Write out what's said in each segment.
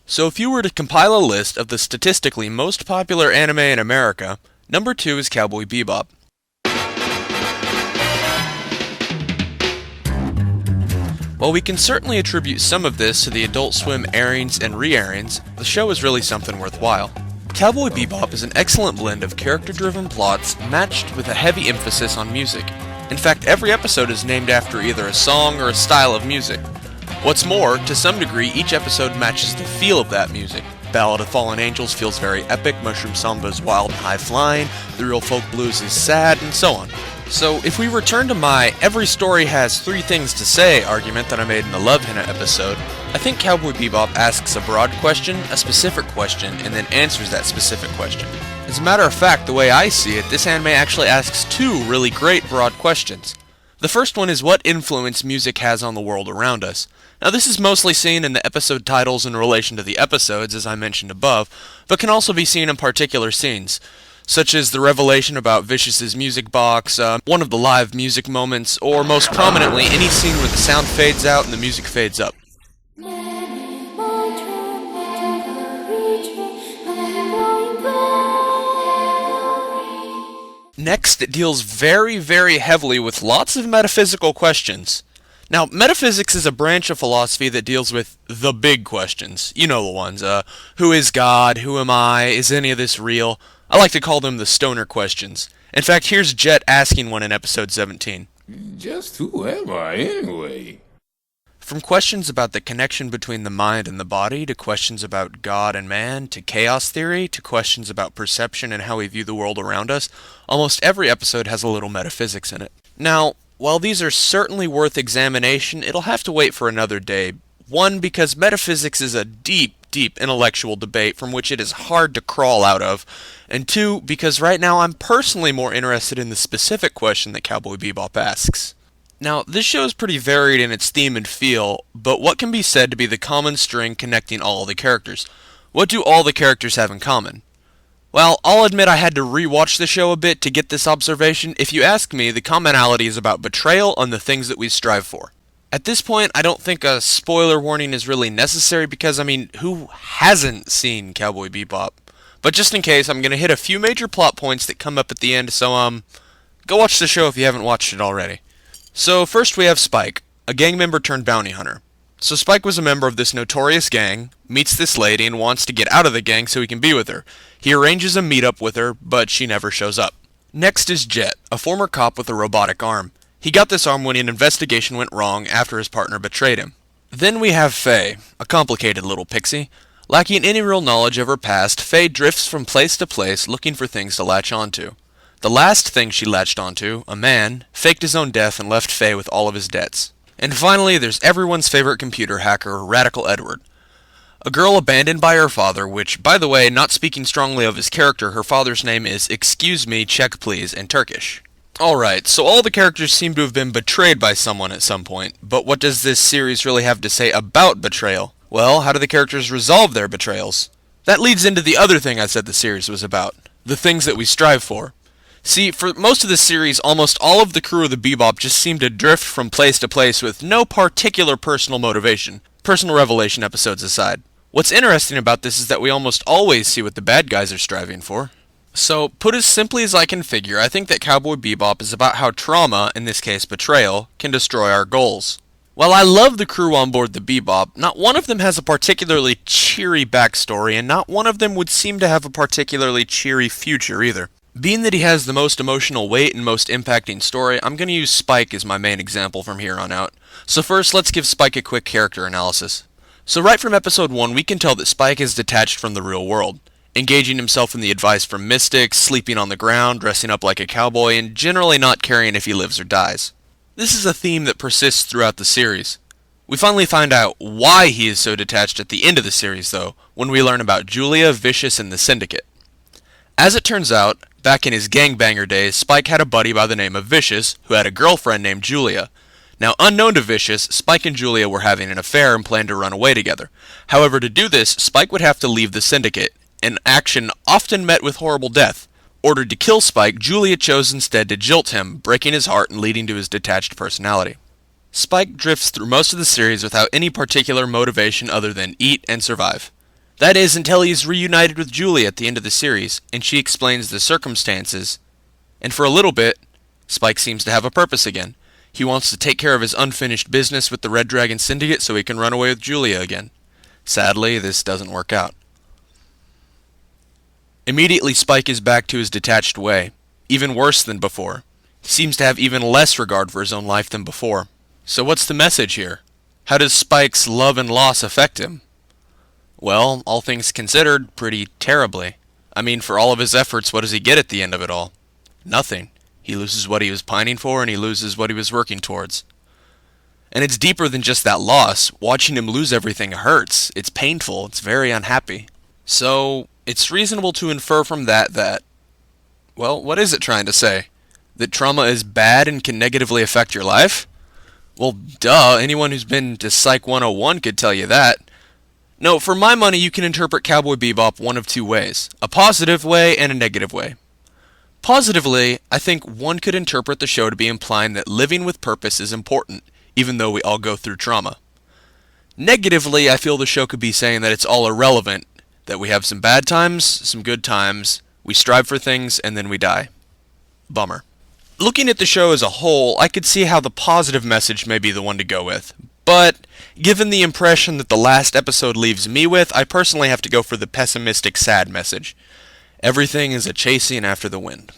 So if you were to compile a list of the statistically most popular anime in America, number 2 is Cowboy Bebop. While we can certainly attribute some of this to the Adult Swim airings and re-airings, the show is really something worthwhile. Cowboy Bebop is an excellent blend of character-driven plots matched with a heavy emphasis on music. In fact, every episode is named after either a song or a style of music. What's more, to some degree, each episode matches the feel of that music. Ballad of Fallen Angels feels very epic, Mushroom Samba is wild and high-flying, The Real Folk Blues is sad, and so on. So, if we return to my every story has 3 things to say argument that I made in the Love Hina episode, I think Cowboy Bebop asks a broad question, a specific question, and then answers that specific question. As a matter of fact, the way I see it, this anime actually asks 2 really great broad questions. The first one is what influence music has on the world around us. Now this is mostly seen in the episode titles in relation to the episodes, as I mentioned above, but can also be seen in particular scenes, such as the revelation about Vicious's music box, one of the live music moments, or most prominently, any scene where the sound fades out and the music fades up. Next, it deals very, very heavily with lots of metaphysical questions. Now, metaphysics is a branch of philosophy that deals with the big questions. You know the ones. Who is God? Who am I? Is any of this real? I like to call them the stoner questions. In fact, here's Jet asking one in episode 17. Just who am I, anyway? From questions about the connection between the mind and the body, to questions about God and man, to chaos theory, to questions about perception and how we view the world around us, almost every episode has a little metaphysics in it. Now, while these are certainly worth examination, it'll have to wait for another day. 1, because metaphysics is a deep intellectual debate from which it is hard to crawl out of, and 2, because right now I'm personally more interested in the specific question that Cowboy Bebop asks. Now, this show is pretty varied in its theme and feel, but what can be said to be the common string connecting all the characters? What do all the characters have in common? Well, I'll admit I had to re-watch the show a bit to get this observation. If you ask me, the commonality is about betrayal and the things that we strive for. At this point, I don't think a spoiler warning is really necessary because, who hasn't seen Cowboy Bebop? But just in case, I'm going to hit a few major plot points that come up at the end, so, go watch the show if you haven't watched it already. So, first we have Spike, a gang member turned bounty hunter. So Spike was a member of this notorious gang, meets this lady and wants to get out of the gang so he can be with her. He arranges a meetup with her, but she never shows up. Next is Jet, a former cop with a robotic arm. He got this arm when an investigation went wrong after his partner betrayed him. Then we have Faye, a complicated little pixie. Lacking any real knowledge of her past, Faye drifts from place to place looking for things to latch onto. The last thing she latched onto, a man, faked his own death and left Faye with all of his debts. And finally, there's everyone's favorite computer hacker, Radical Edward. A girl abandoned by her father, which, by the way, not speaking strongly of his character, her father's name is Excuse Me, Check Please in Turkish. Alright, so all the characters seem to have been betrayed by someone at some point, but what does this series really have to say about betrayal? Well, how do the characters resolve their betrayals? That leads into the other thing I said the series was about, the things that we strive for. See, for most of the series, almost all of the crew of the Bebop just seem to drift from place to place with no particular personal motivation, personal revelation episodes aside. What's interesting about this is that we almost always see what the bad guys are striving for. So, put as simply as I can figure, I think that Cowboy Bebop is about how trauma, in this case betrayal, can destroy our goals. While I love the crew on board the Bebop, not one of them has a particularly cheery backstory, and not one of them would seem to have a particularly cheery future either. Being that he has the most emotional weight and most impacting story, I'm going to use Spike as my main example from here on out. So first, let's give Spike a quick character analysis. So right from episode 1, we can tell that Spike is detached from the real world, engaging himself in the advice from mystics, sleeping on the ground, dressing up like a cowboy, and generally not caring if he lives or dies. This is a theme that persists throughout the series. We finally find out why he is so detached at the end of the series, though, when we learn about Julia, Vicious, and the Syndicate. As it turns out, back in his gangbanger days, Spike had a buddy by the name of Vicious, who had a girlfriend named Julia. Now, unknown to Vicious, Spike and Julia were having an affair and planned to run away together. However, to do this, Spike would have to leave the Syndicate, an action often met with horrible death. Ordered to kill Spike, Julia chose instead to jilt him, breaking his heart and leading to his detached personality. Spike drifts through most of the series without any particular motivation other than eat and survive. That is, until he's reunited with Julia at the end of the series, and she explains the circumstances. And for a little bit, Spike seems to have a purpose again. He wants to take care of his unfinished business with the Red Dragon Syndicate so he can run away with Julia again. Sadly, this doesn't work out. Immediately, Spike is back to his detached way, even worse than before. He seems to have even less regard for his own life than before. So what's the message here? How does Spike's love and loss affect him? Well, all things considered, pretty terribly. I mean, for all of his efforts, what does he get at the end of it all? Nothing. He loses what he was pining for, and he loses what he was working towards. And it's deeper than just that loss. Watching him lose everything hurts. It's painful. It's very unhappy. So, it's reasonable to infer from that, well, what is it trying to say? That trauma is bad and can negatively affect your life? Well, duh, anyone who's been to Psych 101 could tell you that. No, for my money, you can interpret Cowboy Bebop one of two ways. A positive way and a negative way. Positively, I think one could interpret the show to be implying that living with purpose is important, even though we all go through trauma. Negatively, I feel the show could be saying that it's all irrelevant, that we have some bad times, some good times, we strive for things, and then we die. Bummer. Looking at the show as a whole, I could see how the positive message may be the one to go with. But, given the impression that the last episode leaves me with, I personally have to go for the pessimistic, sad message. Everything is a chasing after the wind.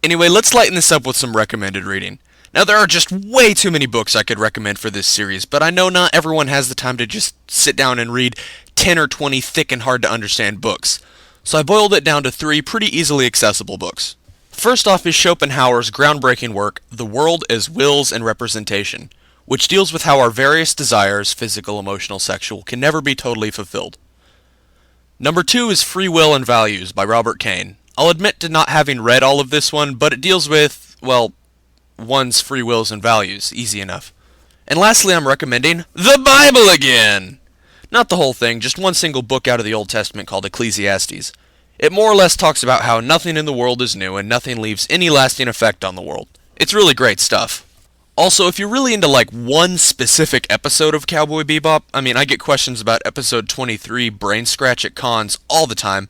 Anyway, let's lighten this up with some recommended reading. Now, there are just way too many books I could recommend for this series, but I know not everyone has the time to just sit down and read 10 or 20 thick and hard to understand books. So I boiled it down to 3 pretty easily accessible books. First off is Schopenhauer's groundbreaking work, The World as Wills and Representation, which deals with how our various desires, physical, emotional, sexual, can never be totally fulfilled. Number 2 is Freewill and Values by Robert Kane. I'll admit to not having read all of this one, but it deals with, well, one's free wills and values. Easy enough. And lastly, I'm recommending the Bible again! Not the whole thing, just one single book out of the Old Testament called Ecclesiastes. It more or less talks about how nothing in the world is new and nothing leaves any lasting effect on the world. It's really great stuff. Also, if you're really into like one specific episode of Cowboy Bebop, I get questions about episode 23, Brain Scratch at Cons, all the time.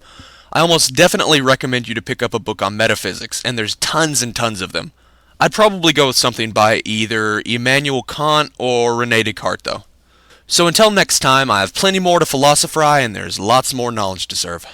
I almost definitely recommend you to pick up a book on metaphysics, and there's tons and tons of them. I'd probably go with something by either Immanuel Kant or René Descartes, though. So until next time, I have plenty more to philosophize, and there's lots more knowledge to serve.